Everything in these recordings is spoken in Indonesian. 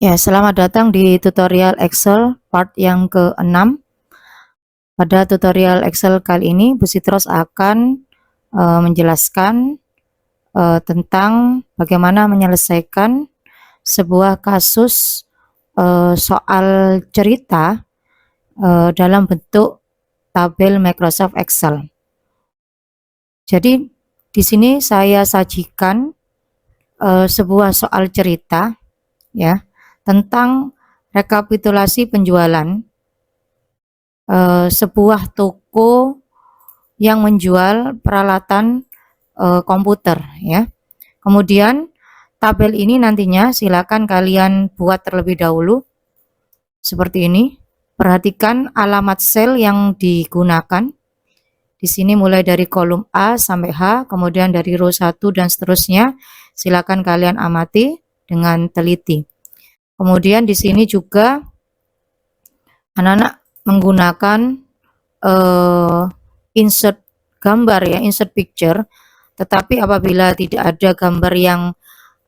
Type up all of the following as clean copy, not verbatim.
Ya, selamat datang di tutorial Excel part yang ke-6. Pada tutorial Excel kali ini, Bu Sitros akan menjelaskan tentang bagaimana menyelesaikan sebuah kasus soal cerita dalam bentuk tabel Microsoft Excel. Jadi, di sini saya sajikan sebuah soal cerita, ya, tentang rekapitulasi penjualan sebuah toko yang menjual peralatan komputer, ya. Kemudian tabel ini nantinya silakan kalian buat terlebih dahulu seperti ini. Perhatikan alamat sel yang digunakan. Di sini mulai dari kolom A sampai H, kemudian dari row 1 dan seterusnya. Silakan kalian amati dengan teliti. Kemudian di sini juga anak-anak menggunakan insert gambar, ya, insert picture. Tetapi apabila tidak ada gambar yang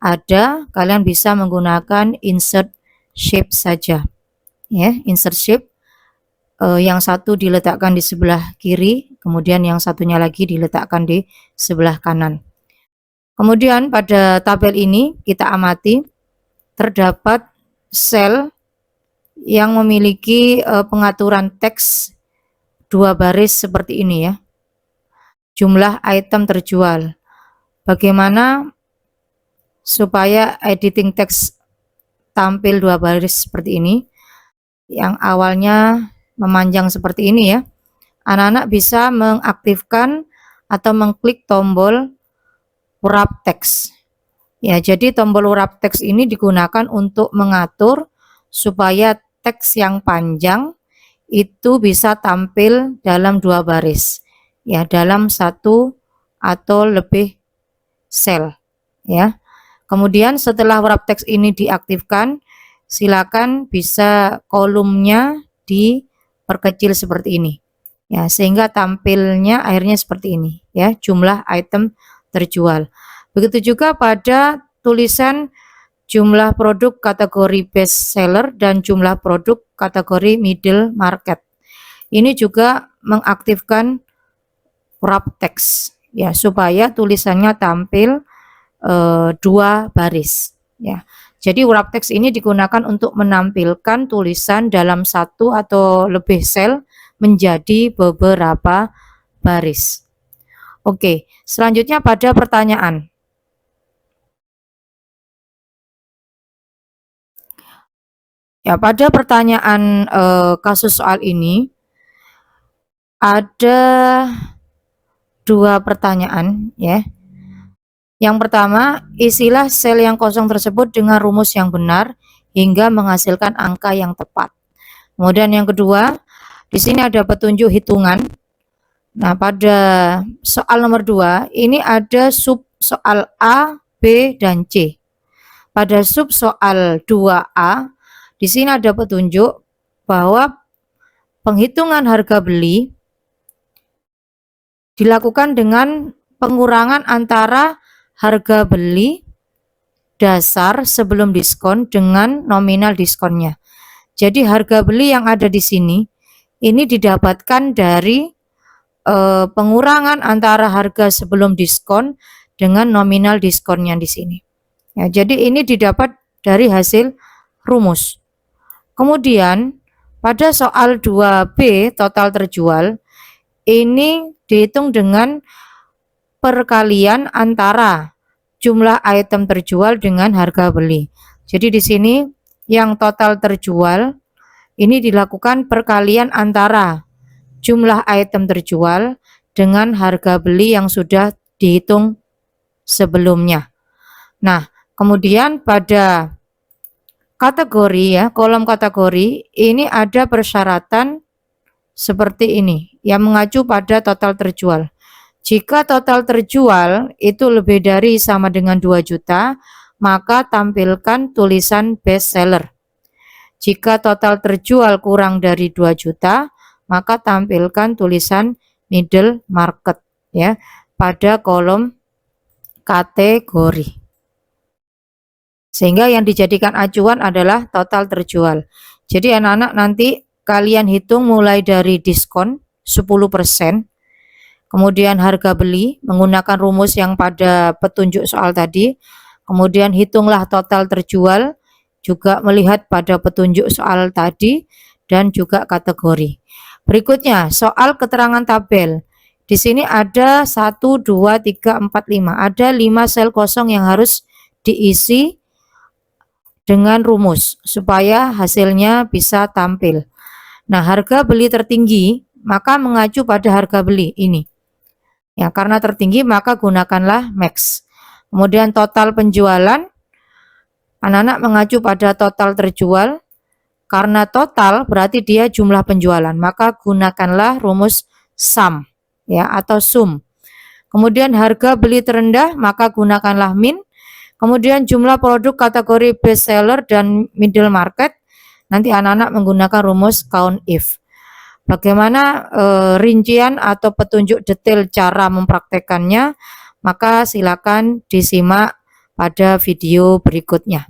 ada, kalian bisa menggunakan insert shape saja, ya. Insert shape, yang satu diletakkan di sebelah kiri, kemudian yang satunya lagi diletakkan di sebelah kanan. Kemudian pada tabel ini kita amati terdapat sel yang memiliki pengaturan teks 2 baris seperti ini, ya. Jumlah item terjual. Bagaimana supaya editing teks tampil 2 baris seperti ini? Yang awalnya memanjang seperti ini, ya. Anak-anak bisa mengaktifkan atau mengklik tombol wrap text. Ya, jadi tombol wrap text ini digunakan untuk mengatur supaya teks yang panjang itu bisa tampil dalam 2 baris, ya, dalam 1 atau lebih sel, ya. Kemudian setelah wrap text ini diaktifkan, silakan bisa kolomnya diperkecil seperti ini, ya, sehingga tampilnya akhirnya seperti ini, ya, jumlah item terjual. Begitu juga pada tulisan jumlah produk kategori best seller dan jumlah produk kategori middle market. Ini juga mengaktifkan wrap text, ya, supaya tulisannya tampil 2 baris, ya. Jadi wrap text ini digunakan untuk menampilkan tulisan dalam 1 atau lebih sel menjadi beberapa baris. Oke, selanjutnya pada pertanyaan. Ya, pada pertanyaan kasus soal ini ada 2 pertanyaan, ya. Yang pertama, isilah sel yang kosong tersebut dengan rumus yang benar hingga menghasilkan angka yang tepat. Kemudian yang kedua, di sini ada petunjuk hitungan. Nah, pada soal nomor 2, ini ada sub soal A, B, dan C. Pada sub soal 2A, di sini ada petunjuk bahwa penghitungan harga beli dilakukan dengan pengurangan antara harga beli dasar sebelum diskon dengan nominal diskonnya. Jadi harga beli yang ada di sini ini didapatkan dari pengurangan antara harga sebelum diskon dengan nominal diskonnya di sini. Ya, jadi ini didapat dari hasil rumus. Kemudian pada soal 2B total terjual ini dihitung dengan perkalian antara jumlah item terjual dengan harga beli. Jadi di sini yang total terjual ini dilakukan perkalian antara jumlah item terjual dengan harga beli yang sudah dihitung sebelumnya. Nah, kemudian pada kategori, ya, kolom kategori ini ada persyaratan seperti ini yang mengacu pada total terjual. Jika total terjual itu lebih dari sama dengan 2 juta, maka tampilkan tulisan best seller. Jika total terjual kurang dari 2 juta, maka tampilkan tulisan middle market ya pada kolom kategori. Sehingga yang dijadikan acuan adalah total terjual. Jadi anak-anak nanti kalian hitung mulai dari diskon 10%, kemudian harga beli menggunakan rumus yang pada petunjuk soal tadi, kemudian hitunglah total terjual, juga melihat pada petunjuk soal tadi, dan juga kategori. Berikutnya, soal keterangan tabel. Di sini ada 1, 2, 3, 4, 5. Ada 5 sel kosong yang harus diisi dengan rumus supaya hasilnya bisa tampil. Nah, harga beli tertinggi maka mengacu pada harga beli ini. Ya, karena tertinggi maka gunakanlah max. Kemudian total penjualan, anak-anak mengacu pada total terjual. Karena total berarti dia jumlah penjualan, maka gunakanlah rumus sum ya atau sum. Kemudian harga beli terendah maka gunakanlah min. Kemudian jumlah produk kategori best seller dan middle market, nanti anak-anak menggunakan rumus count if. Bagaimana rincian atau petunjuk detail cara mempraktekannya, maka silakan disimak pada video berikutnya.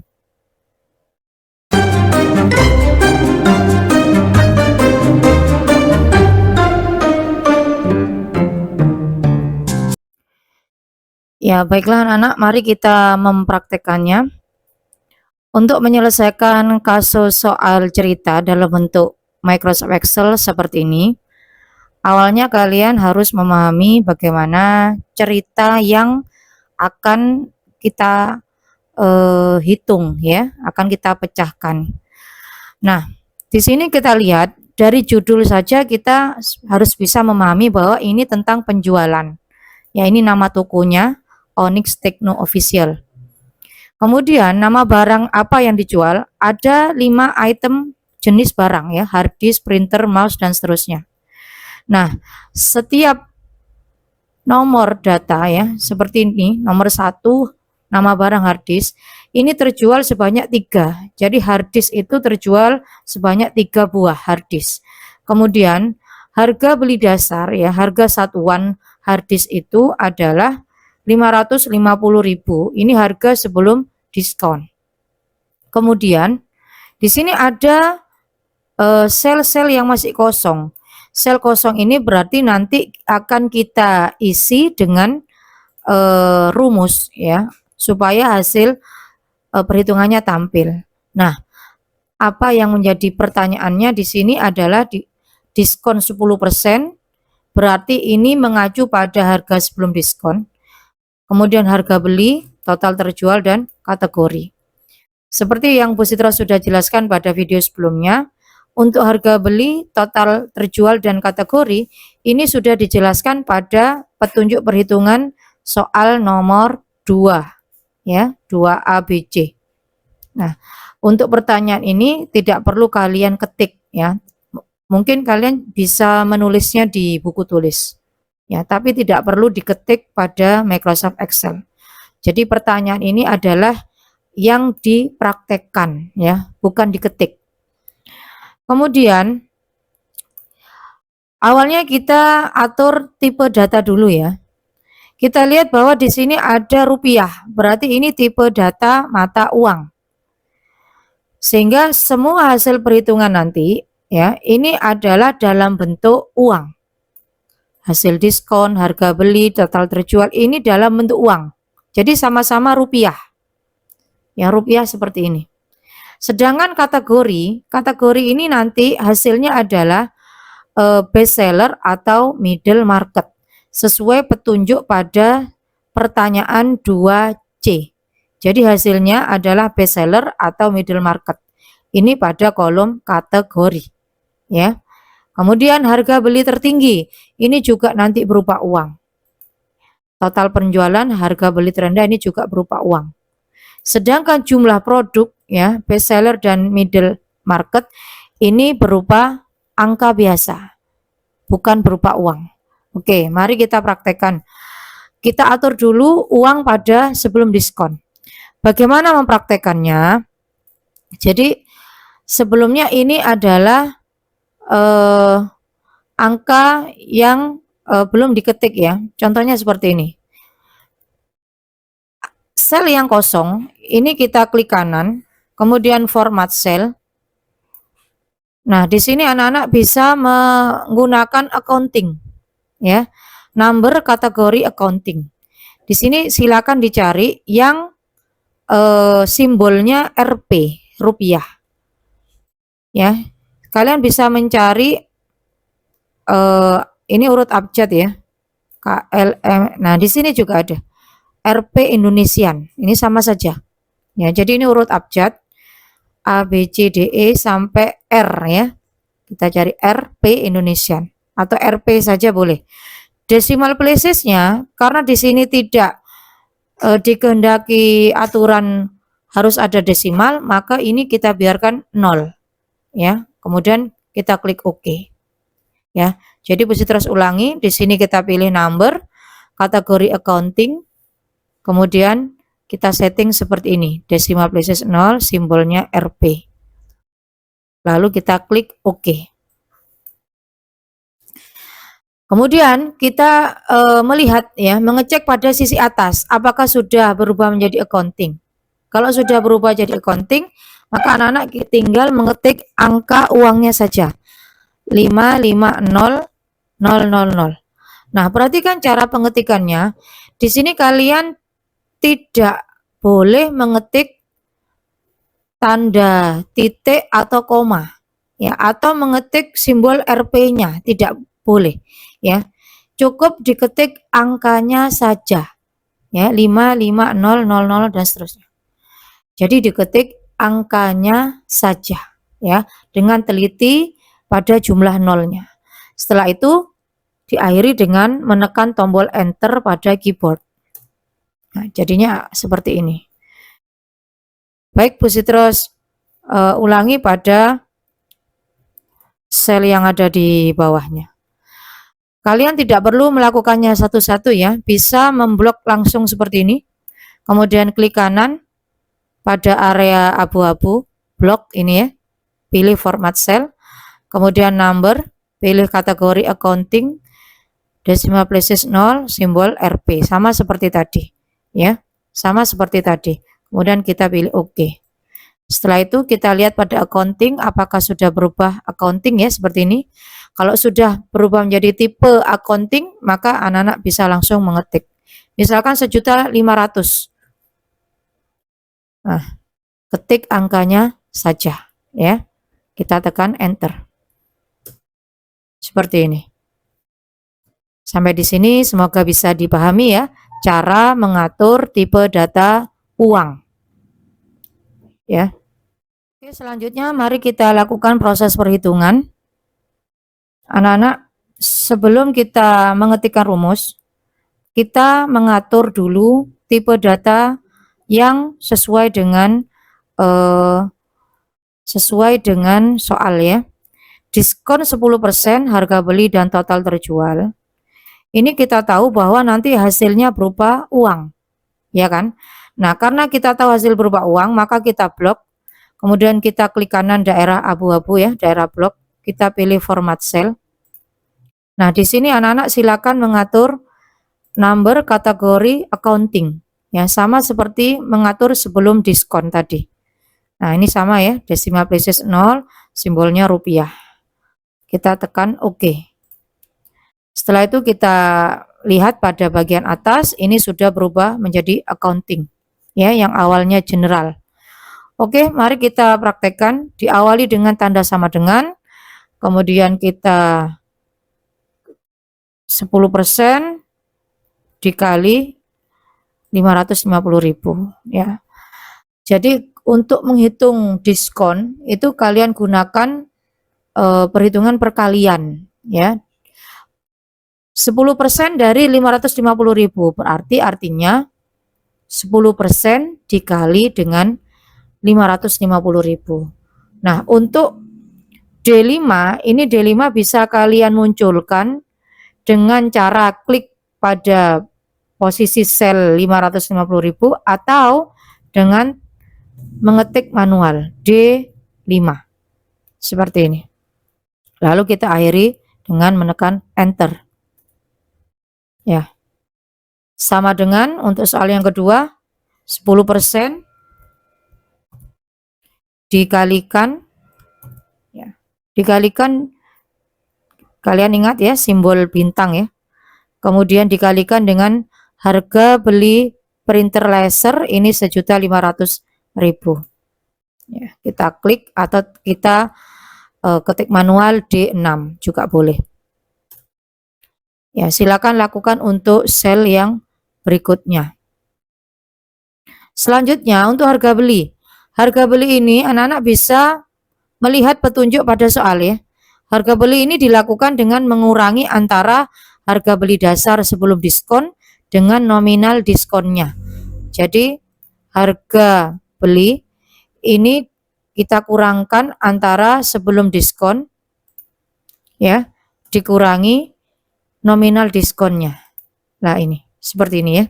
Ya, baiklah anak-anak, mari kita mempraktekannya. Untuk menyelesaikan kasus soal cerita dalam bentuk Microsoft Excel seperti ini, awalnya kalian harus memahami bagaimana cerita yang akan kita hitung ya, akan kita pecahkan. Nah, di sini kita lihat dari judul saja kita harus bisa memahami bahwa ini tentang penjualan. Ya, ini nama tokonya Onyx Techno Official. Kemudian nama barang apa yang dijual, ada 5 item jenis barang ya, hard disk, printer, mouse, dan seterusnya. Nah, setiap nomor data ya, seperti ini, nomor 1, nama barang hard disk, ini terjual sebanyak 3. Jadi hard disk itu terjual sebanyak 3 buah hard disk. Kemudian harga beli dasar ya, harga satuan hard disk itu adalah 550.000. Ini harga sebelum diskon. Kemudian di sini ada sel-sel yang masih kosong. Sel kosong ini berarti nanti akan kita isi dengan rumus ya, supaya hasil perhitungannya tampil. Nah, apa yang menjadi pertanyaannya di sini adalah diskon 10%, berarti ini mengacu pada harga sebelum diskon. Kemudian harga beli, total terjual, dan kategori. Seperti yang Bu Sitra sudah jelaskan pada video sebelumnya, untuk harga beli, total terjual, dan kategori, ini sudah dijelaskan pada petunjuk perhitungan soal nomor 2, ya, 2ABC. Nah, untuk pertanyaan ini tidak perlu kalian ketik, ya. Mungkin kalian bisa menulisnya di buku tulis. Ya, tapi tidak perlu diketik pada Microsoft Excel. Jadi pertanyaan ini adalah yang dipraktekkan ya, bukan diketik. Kemudian awalnya kita atur tipe data dulu ya. Kita lihat bahwa di sini ada rupiah, berarti ini tipe data mata uang. Sehingga semua hasil perhitungan nanti ya, ini adalah dalam bentuk uang. Hasil diskon, harga beli, total terjual ini dalam bentuk uang. Jadi sama-sama rupiah. Ya, rupiah seperti ini. Sedangkan kategori ini nanti hasilnya adalah best seller atau middle market. Sesuai petunjuk pada pertanyaan 2C. Jadi hasilnya adalah best seller atau middle market. Ini pada kolom kategori. Ya. Kemudian harga beli tertinggi, ini juga nanti berupa uang. Total penjualan, harga beli terendah ini juga berupa uang. Sedangkan jumlah produk ya, best seller dan middle market ini berupa angka biasa, bukan berupa uang. Oke, mari kita praktekkan. Kita atur dulu uang pada sebelum diskon. Bagaimana mempraktekannya? Jadi sebelumnya ini adalah angka yang belum diketik ya. Contohnya seperti ini. Sel yang kosong, ini kita klik kanan, kemudian format sel. Nah, di sini anak-anak bisa menggunakan accounting, ya, number kategori accounting. Di sini silakan dicari yang simbolnya Rp, rupiah, ya. Kalian bisa mencari ini urut abjad ya, KLM. Nah, di sini juga ada Rp Indonesian, ini sama saja, ya. Jadi ini urut abjad A, B, C, D, E sampai R ya. Kita cari Rp Indonesian atau Rp saja boleh. Decimal placesnya karena di sini tidak dikehendaki aturan harus ada desimal, maka ini kita biarkan 0 ya. Kemudian kita klik OK. Ya. Jadi mesti terus ulangi, di sini kita pilih number, kategori accounting, kemudian kita setting seperti ini, decimal places 0, simbolnya Rp. Lalu kita klik OK. Kemudian kita melihat ya, mengecek pada sisi atas apakah sudah berubah menjadi accounting. Kalau sudah berubah jadi accounting, maka anak-anak tinggal mengetik angka uangnya saja. 550.000. Nah, perhatikan cara pengetikannya. Di sini kalian tidak boleh mengetik tanda titik atau koma ya, atau mengetik simbol Rp-nya, tidak boleh ya. Cukup diketik angkanya saja ya, 55000 dan seterusnya. Jadi diketik angkanya saja ya, dengan teliti pada jumlah nolnya. Setelah itu diakhiri dengan menekan tombol enter pada keyboard. Nah, jadinya seperti ini. Baik, Bu terus ulangi pada sel yang ada di bawahnya. Kalian tidak perlu melakukannya satu-satu ya, bisa memblok langsung seperti ini. Kemudian klik kanan pada area abu-abu, blok ini ya, pilih format cell, kemudian number, pilih kategori accounting, decimal places 0, simbol Rp, sama seperti tadi ya, sama seperti tadi. Kemudian kita pilih OK. Setelah itu kita lihat pada accounting apakah sudah berubah accounting ya, seperti ini. Kalau sudah berubah menjadi tipe accounting, maka anak-anak bisa langsung mengetik. Misalkan 1.500.000. Nah, ketik angkanya saja ya. Kita tekan enter. Seperti ini. Sampai di sini semoga bisa dipahami ya, cara mengatur tipe data uang. Ya. Oke, selanjutnya mari kita lakukan proses perhitungan. Anak-anak, sebelum kita mengetikkan rumus, kita mengatur dulu tipe data yang sesuai dengan soal ya. Diskon 10% harga beli dan total terjual. Ini kita tahu bahwa nanti hasilnya berupa uang, ya kan? Nah, karena kita tahu hasil berupa uang, maka kita blok. Kemudian kita klik kanan daerah abu-abu ya, daerah blok. Kita pilih format cell. Nah, di sini anak-anak silakan mengatur number kategori accounting. Ya, sama seperti mengatur sebelum diskon tadi. Nah, ini sama ya, decimal places 0, simbolnya rupiah. Kita tekan OK. Setelah itu kita lihat pada bagian atas, ini sudah berubah menjadi accounting. Ya, yang awalnya general. Oke, mari kita praktekkan. Diawali dengan tanda sama dengan, kemudian kita 10% dikali 550.000 ya. Jadi untuk menghitung diskon itu kalian gunakan perhitungan perkalian ya. 10% dari 550.000 berarti artinya 10% dikali dengan 550.000. Nah, untuk D5, ini D5 bisa kalian munculkan dengan cara klik pada posisi sel 550.000 atau dengan mengetik manual D5 seperti ini. Lalu kita akhiri dengan menekan enter. Ya. Sama dengan untuk soal yang kedua, 10% dikalikan, ya, dikalikan, kalian ingat ya simbol bintang ya, kemudian dikalikan dengan harga beli printer laser ini 1.500.000. Ya, kita klik atau kita ketik manual D6 juga boleh. Ya, silakan lakukan untuk sel yang berikutnya. Selanjutnya untuk harga beli. Harga beli ini anak-anak bisa melihat petunjuk pada soal ya. Harga beli ini dilakukan dengan mengurangi antara harga beli dasar sebelum diskon dengan nominal diskonnya. Jadi harga beli ini kita kurangkan antara sebelum diskon ya, dikurangi nominal diskonnya. Nah ini seperti ini ya.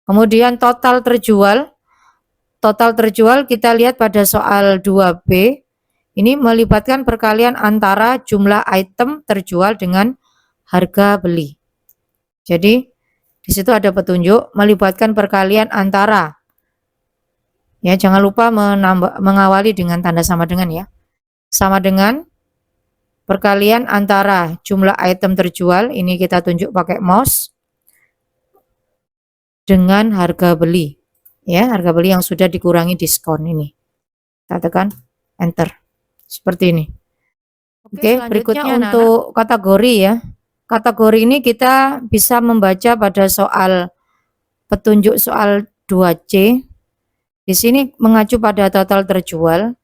Kemudian total terjual. Total terjual kita lihat pada soal 2B. Ini melibatkan perkalian antara jumlah item terjual dengan harga beli. Jadi di situ ada petunjuk melibatkan perkalian antara. Ya, jangan lupa mengawali dengan tanda sama dengan ya. Sama dengan perkalian antara jumlah item terjual, ini kita tunjuk pakai mouse, dengan harga beli. Ya, harga beli yang sudah dikurangi diskon ini. Kita tekan enter. Seperti ini. Oke, berikutnya untuk kategori ya. Kategori ini kita bisa membaca pada soal petunjuk soal 2C. Di sini mengacu pada total terjual.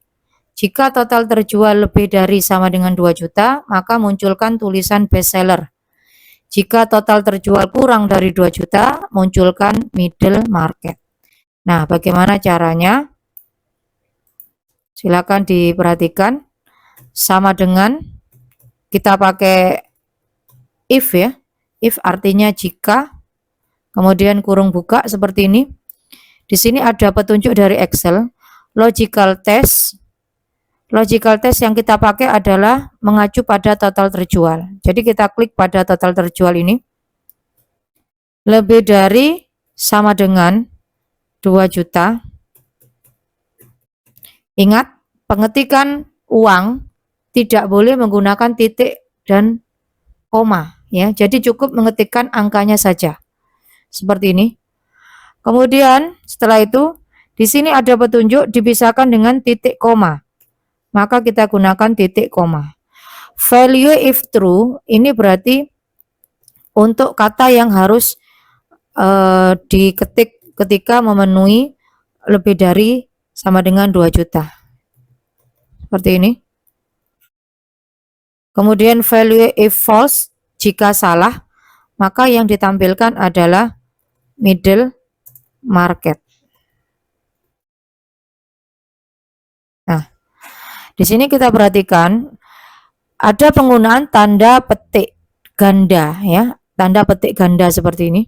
Jika total terjual lebih dari sama dengan 2 juta, maka munculkan tulisan bestseller. Jika total terjual kurang dari 2 juta, munculkan middle market. Nah, bagaimana caranya? Silakan diperhatikan. Sama dengan kita pakai if ya. If artinya jika, kemudian kurung buka seperti ini. Di sini ada petunjuk dari Excel. Logical test. Logical test yang kita pakai adalah mengacu pada total terjual. Jadi kita klik pada total terjual ini. Lebih dari sama dengan 2 juta. Ingat, pengetikan uang tidak boleh menggunakan titik dan koma ya. Jadi cukup mengetikkan angkanya saja. Seperti ini. Kemudian setelah itu di sini ada petunjuk dipisahkan dengan titik koma. Maka kita gunakan titik koma. Value if true ini berarti untuk kata yang harus diketik ketika memenuhi lebih dari sama dengan 2 juta. Seperti ini. Kemudian value if false jika salah, maka yang ditampilkan adalah middle market. Nah, di sini kita perhatikan ada penggunaan tanda petik ganda ya, tanda petik ganda seperti ini.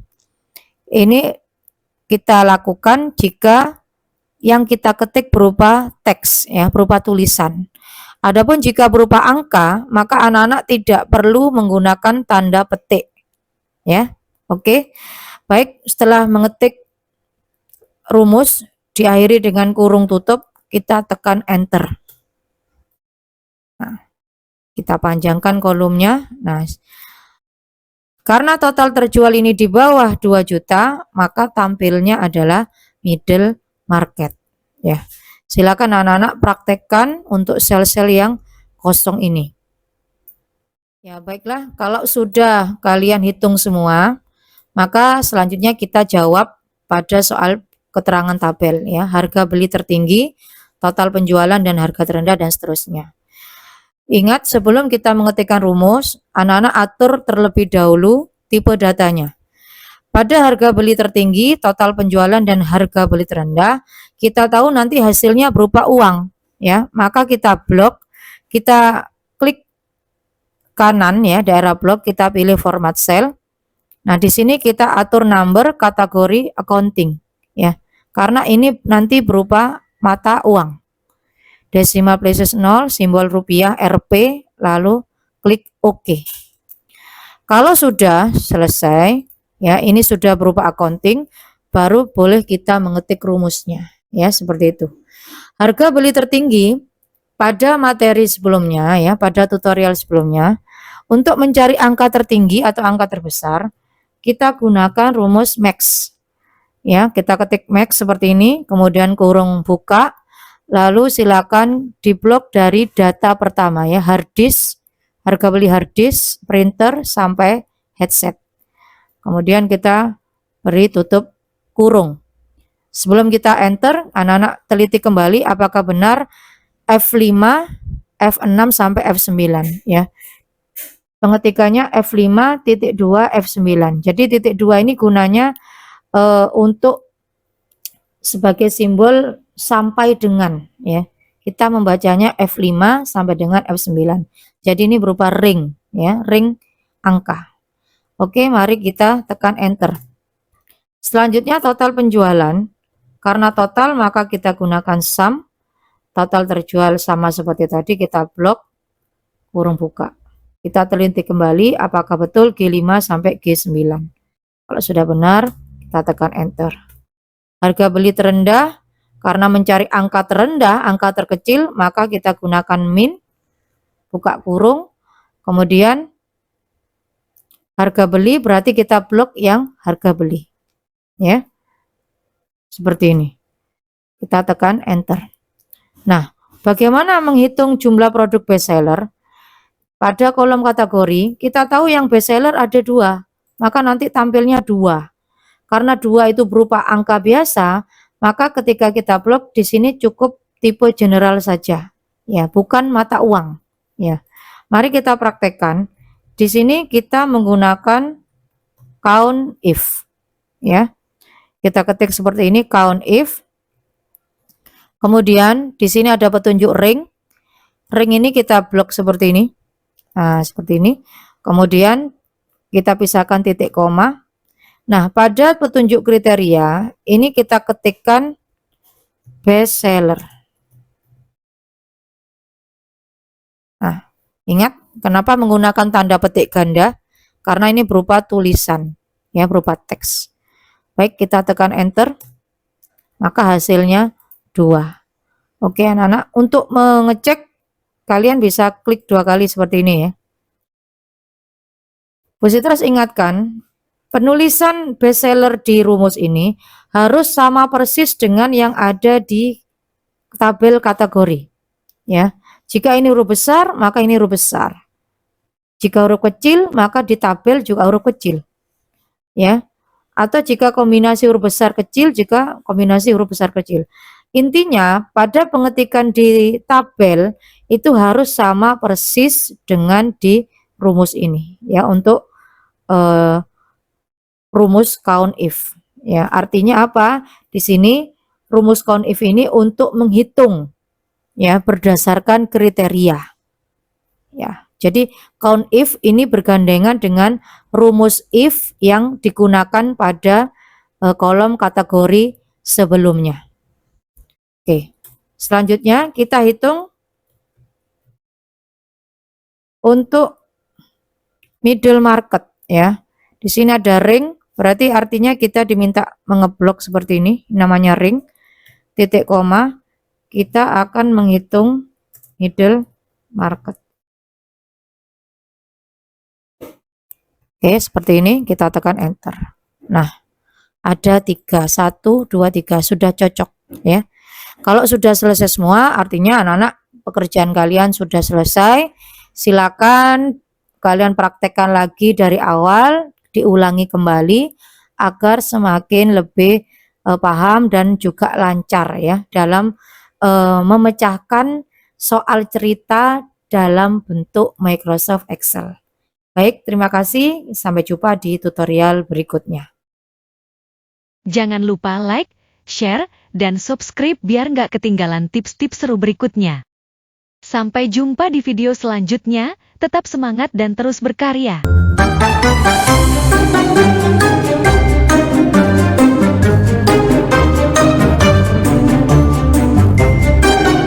Ini kita lakukan jika yang kita ketik berupa teks ya, berupa tulisan. Adapun jika berupa angka, maka anak-anak tidak perlu menggunakan tanda petik. Ya. Oke. Baik, setelah mengetik rumus diakhiri dengan kurung tutup, kita tekan enter. Nah, kita panjangkan kolomnya. Nah, karena total terjual ini di bawah 2 juta, maka tampilnya adalah middle market. Ya, silakan anak-anak praktekkan untuk sel-sel yang kosong ini. Ya, baiklah, kalau sudah kalian hitung semua, maka selanjutnya kita jawab pada soal keterangan tabel ya, harga beli tertinggi, total penjualan dan harga terendah dan seterusnya. Ingat, sebelum kita mengetikkan rumus, anak-anak atur terlebih dahulu tipe datanya. Pada harga beli tertinggi, total penjualan dan harga beli terendah, kita tahu nanti hasilnya berupa uang, ya. Maka kita blok, kita klik kanan ya, daerah blok kita pilih format cell. Nah, di sini kita atur number kategori accounting ya. Karena ini nanti berupa mata uang. Decimal places 0, simbol rupiah, Rp, lalu klik OK. Kalau sudah selesai, ya ini sudah berupa accounting, baru boleh kita mengetik rumusnya, ya seperti itu. Harga beli tertinggi pada materi sebelumnya, ya pada tutorial sebelumnya, untuk mencari angka tertinggi atau angka terbesar, kita gunakan rumus max. Ya, kita ketik max seperti ini, kemudian kurung buka, lalu silakan diblok dari data pertama ya, hard disk, harga beli hard disk, printer sampai headset. Kemudian kita beri tutup kurung. Sebelum kita enter, anak-anak teliti kembali apakah benar F5, F6 sampai F9 ya. Pengetikannya F5, titik 2, F9. Jadi titik 2 ini gunanya untuk sebagai simbol sampai dengan ya. Kita membacanya F5 sampai dengan F9. Jadi ini berupa ring ya, ring angka. Oke, mari kita tekan enter. Selanjutnya total penjualan. Karena total maka kita gunakan sum. Total terjual sama seperti tadi, kita blok kurung buka. Kita teliti kembali apakah betul G5 sampai G9. Kalau sudah benar, kita tekan enter. Harga beli terendah, karena mencari angka terendah, angka terkecil, maka kita gunakan min, buka kurung, kemudian harga beli berarti kita blok yang harga beli. Ya. Seperti ini. Kita tekan enter. Nah, bagaimana menghitung jumlah produk bestseller? Pada kolom kategori, kita tahu yang bestseller ada 2, maka nanti tampilnya 2. Karena 2 itu berupa angka biasa, maka ketika kita blok di sini cukup tipe general saja, ya, bukan mata uang. Ya, mari kita praktekkan. Di sini kita menggunakan count if, ya. Kita ketik seperti ini, count if. Kemudian di sini ada petunjuk ring. Ring ini kita blok seperti ini. Nah, seperti ini. Kemudian kita pisahkan titik koma. Nah, pada petunjuk kriteria, ini kita ketikkan bestseller. Nah, ingat kenapa menggunakan tanda petik ganda? Karena ini berupa tulisan, ya, berupa teks. Baik, kita tekan enter, maka hasilnya 2. Oke anak-anak, untuk mengecek kalian bisa klik 2 kali seperti ini ya. Terus ingatkan, penulisan bestseller di rumus ini harus sama persis dengan yang ada di tabel kategori. Ya, jika ini huruf besar, maka ini huruf besar. Jika huruf kecil, maka di tabel juga huruf kecil. Ya, atau jika kombinasi huruf besar kecil, jika kombinasi huruf besar kecil. Intinya pada pengetikan di tabel itu harus sama persis dengan di rumus ini ya, untuk rumus count if ya. Artinya apa? Di sini rumus count if ini untuk menghitung ya berdasarkan kriteria ya. Jadi count if ini bergandengan dengan rumus if yang digunakan pada kolom kategori sebelumnya. Oke, selanjutnya kita hitung untuk middle market ya. Di sini ada ring, berarti artinya kita diminta mengeblok seperti ini, namanya ring. Titik koma, kita akan menghitung middle market. Oke, seperti ini, kita tekan enter. Nah, ada 3, 1, 2, 3, sudah cocok ya. Kalau sudah selesai semua, artinya anak-anak pekerjaan kalian sudah selesai. Silakan kalian praktekkan lagi dari awal, diulangi kembali agar semakin lebih paham dan juga lancar ya dalam memecahkan soal cerita dalam bentuk Microsoft Excel. Baik, terima kasih. Sampai jumpa di tutorial berikutnya. Jangan lupa like, share, dan subscribe biar nggak ketinggalan tips-tips seru berikutnya. Sampai jumpa di video selanjutnya, tetap semangat dan terus berkarya.